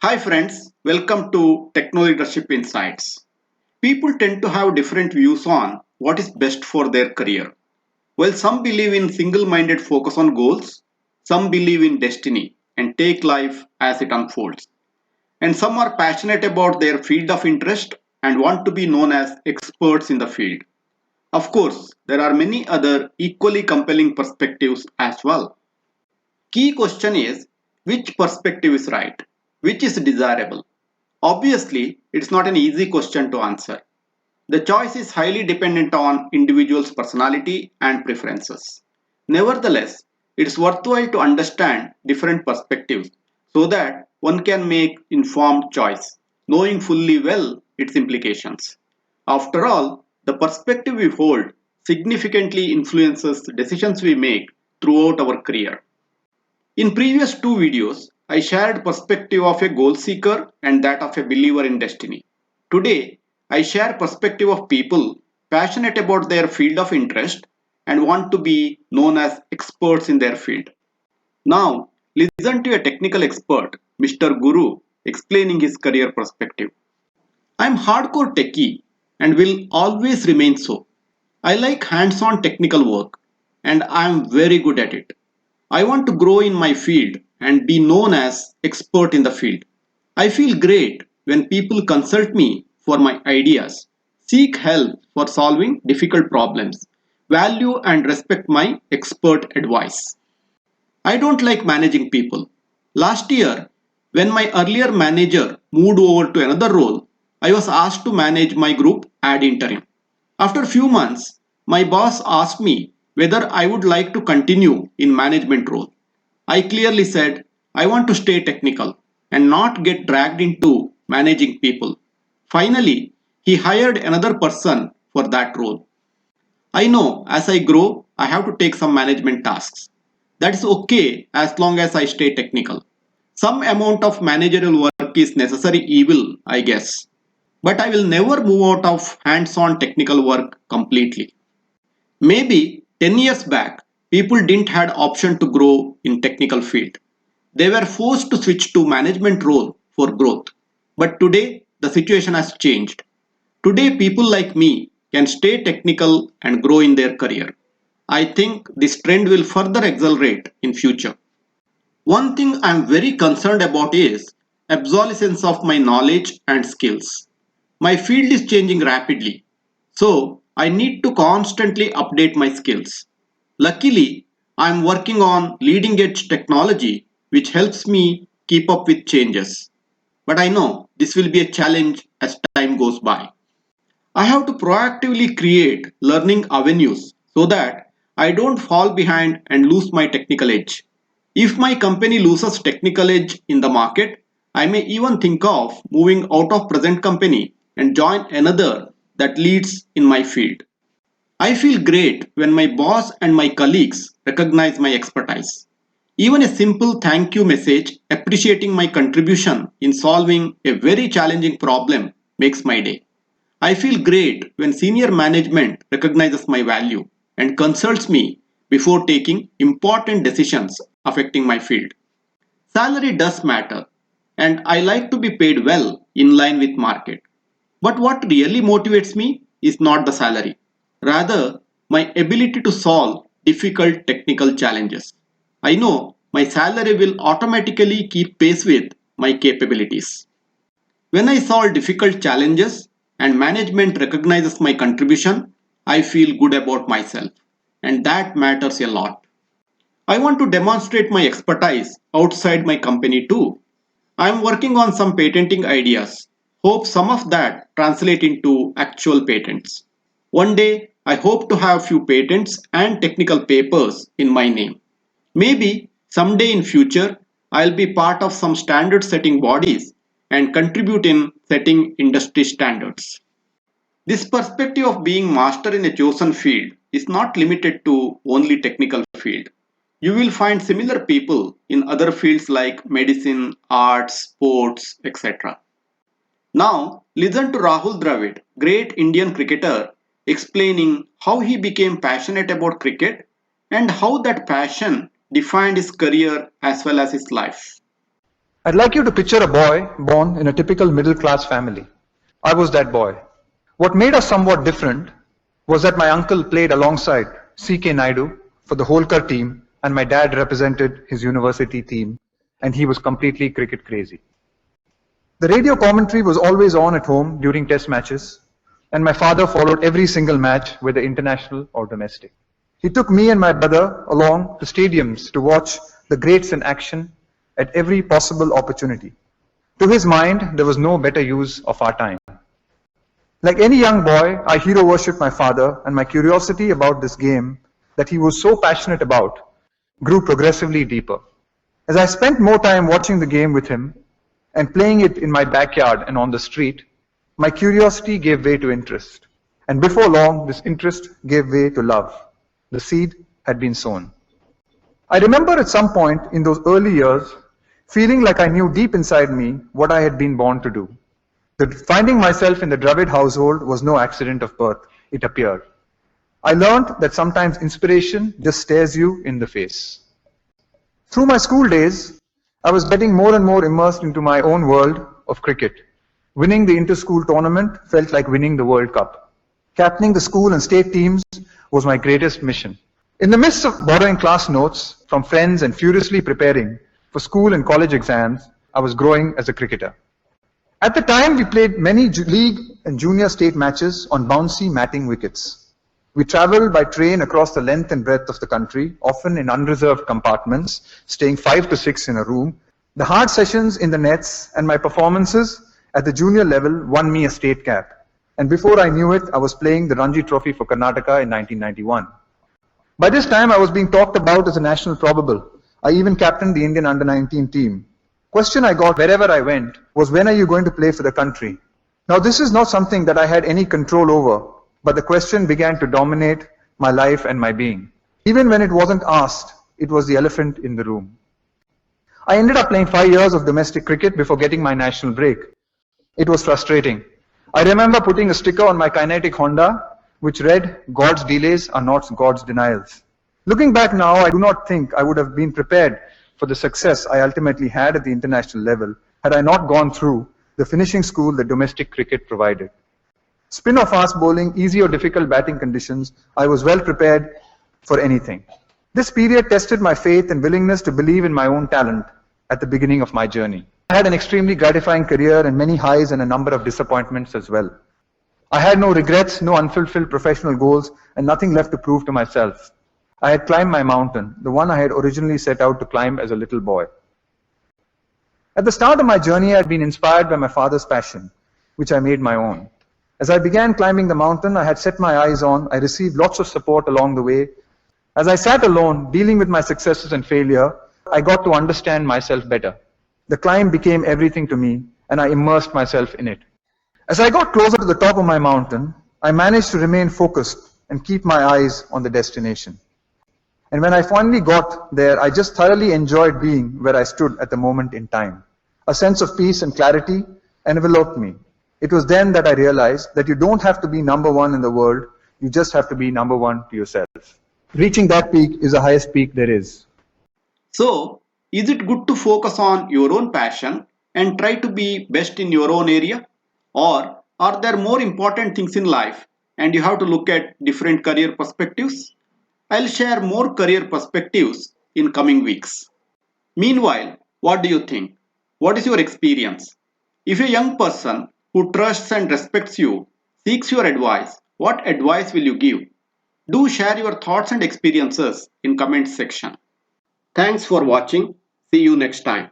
Hi friends, welcome to Techno Leadership Insights. People tend to have different views on what is best for their career. While some believe in single-minded focus on goals, some believe in destiny and take life as it unfolds. And some are passionate about their field of interest and want to be known as experts in the field. Of course, there are many other equally compelling perspectives as well. Key question is which perspective is right? Which is desirable? Obviously, it's not an easy question to answer. The choice is highly dependent on individuals' personality and preferences. Nevertheless, it's worthwhile to understand different perspectives so that one can make informed choice, knowing fully well its implications. After all, the perspective we hold significantly influences the decisions we make throughout our career. In previous two videos, I shared perspective of a goal seeker and that of a believer in destiny. Today, I share perspective of people passionate about their field of interest and want to be known as experts in their field. Now, listen to a technical expert, Mr. Guru, explaining his career perspective. I'm hardcore techie and will always remain so. I like hands-on technical work and I'm very good at it. I want to grow in my field and be known as expert in the field. I feel great when people consult me for my ideas, seek help for solving difficult problems, value and respect my expert advice. I don't like managing people. Last year, when my earlier manager moved over to another role, I was asked to manage my group ad interim. After a few months, my boss asked me whether I would like to continue in management role. I clearly said I want to stay technical and not get dragged into managing people. Finally, he hired another person for that role. I know as I grow, I have to take some management tasks. That is okay as long as I stay technical. Some amount of managerial work is necessary evil, I guess. But I will never move out of hands-on technical work completely. Maybe 10 years back, people didn't had option to grow in technical field. They were forced to switch to management role for growth. But today, the situation has changed. Today, people like me can stay technical and grow in their career. I think this trend will further accelerate in future. One thing I am very concerned about is obsolescence of my knowledge and skills. My field is changing rapidly, so I need to constantly update my skills. Luckily, I am working on leading edge technology which helps me keep up with changes. But I know this will be a challenge as time goes by. I have to proactively create learning avenues so that I don't fall behind and lose my technical edge. If my company loses technical edge in the market, I may even think of moving out of present company and join another that leads in my field. I feel great when my boss and my colleagues recognize my expertise. Even a simple thank you message appreciating my contribution in solving a very challenging problem makes my day. I feel great when senior management recognizes my value and consults me before taking important decisions affecting my field. Salary does matter, and I like to be paid well in line with market. But what really motivates me is not the salary, rather, my ability to solve difficult technical challenges. I know my salary will automatically keep pace with my capabilities. When I solve difficult challenges and management recognizes my contribution, I feel good about myself, and that matters a lot. I want to demonstrate my expertise outside my company too. I am working on some patenting ideas. Hope some of that translate into actual patents. One day, I hope to have few patents and technical papers in my name. Maybe someday in future, I'll be part of some standard setting bodies and contribute in setting industry standards. This perspective of being master in a chosen field is not limited to only technical field. You will find similar people in other fields like medicine, arts, sports, etc. Now, listen to Rahul Dravid, great Indian cricketer, explaining how he became passionate about cricket and how that passion defined his career as well as his life. I'd like you to picture a boy born in a typical middle-class family. I was that boy. What made us somewhat different was that my uncle played alongside C.K. Naidu for the Holkar team, and my dad represented his university team, and he was completely cricket crazy. The radio commentary was always on at home during test matches, and my father followed every single match, whether international or domestic. He took me and my brother along to stadiums to watch the greats in action at every possible opportunity. To his mind, there was no better use of our time. Like any young boy, I hero worshipped my father, and my curiosity about this game that he was so passionate about grew progressively deeper. As I spent more time watching the game with him and playing it in my backyard and on the street, my curiosity gave way to interest. And before long, this interest gave way to love. The seed had been sown. I remember at some point in those early years feeling like I knew deep inside me what I had been born to do. That finding myself in the Dravid household was no accident of birth, it appeared. I learned that sometimes inspiration just stares you in the face. Through my school days, I was getting more and more immersed into my own world of cricket. Winning the inter-school tournament felt like winning the World Cup. Captaining the school and state teams was my greatest mission. In the midst of borrowing class notes from friends and furiously preparing for school and college exams, I was growing as a cricketer. At the time, we played many league and junior state matches on bouncy matting wickets. We traveled by train across the length and breadth of the country, often in unreserved compartments, staying 5 to 6 in a room. The hard sessions in the nets and my performances at the junior level won me a state cap. And before I knew it, I was playing the Ranji Trophy for Karnataka in 1991. By this time, I was being talked about as a national probable. I even captained the Indian under-19 team. Question I got wherever I went was, when are you going to play for the country? Now, this is not something that I had any control over, but the question began to dominate my life and my being. Even when it wasn't asked, it was the elephant in the room. I ended up playing 5 years of domestic cricket before getting my national break. It was frustrating. I remember putting a sticker on my kinetic Honda which read, "God's delays are not God's denials." Looking back now, I do not think I would have been prepared for the success I ultimately had at the international level had I not gone through the finishing school that domestic cricket provided. Spin or fast bowling, easy or difficult batting conditions, I was well prepared for anything. This period tested my faith and willingness to believe in my own talent at the beginning of my journey. I had an extremely gratifying career and many highs and a number of disappointments as well. I had no regrets, no unfulfilled professional goals, and nothing left to prove to myself. I had climbed my mountain, the one I had originally set out to climb as a little boy. At the start of my journey, I had been inspired by my father's passion, which I made my own. As I began climbing the mountain I had set my eyes on, I received lots of support along the way. As I sat alone, dealing with my successes and failure, I got to understand myself better. The climb became everything to me, and I immersed myself in it. As I got closer to the top of my mountain, I managed to remain focused and keep my eyes on the destination. And when I finally got there, I just thoroughly enjoyed being where I stood at the moment in time. A sense of peace and clarity enveloped me. It was then that I realized that you don't have to be number one in the world, you just have to be number one to yourself. Reaching that peak is the highest peak there is. So, is it good to focus on your own passion and try to be best in your own area? Or are there more important things in life and you have to look at different career perspectives? I'll share more career perspectives in coming weeks. Meanwhile, what do you think? What is your experience? If a young person who trusts and respects you seeks your advice, what advice will you give? Do share your thoughts and experiences in comment section. Thanks for watching. See you next time.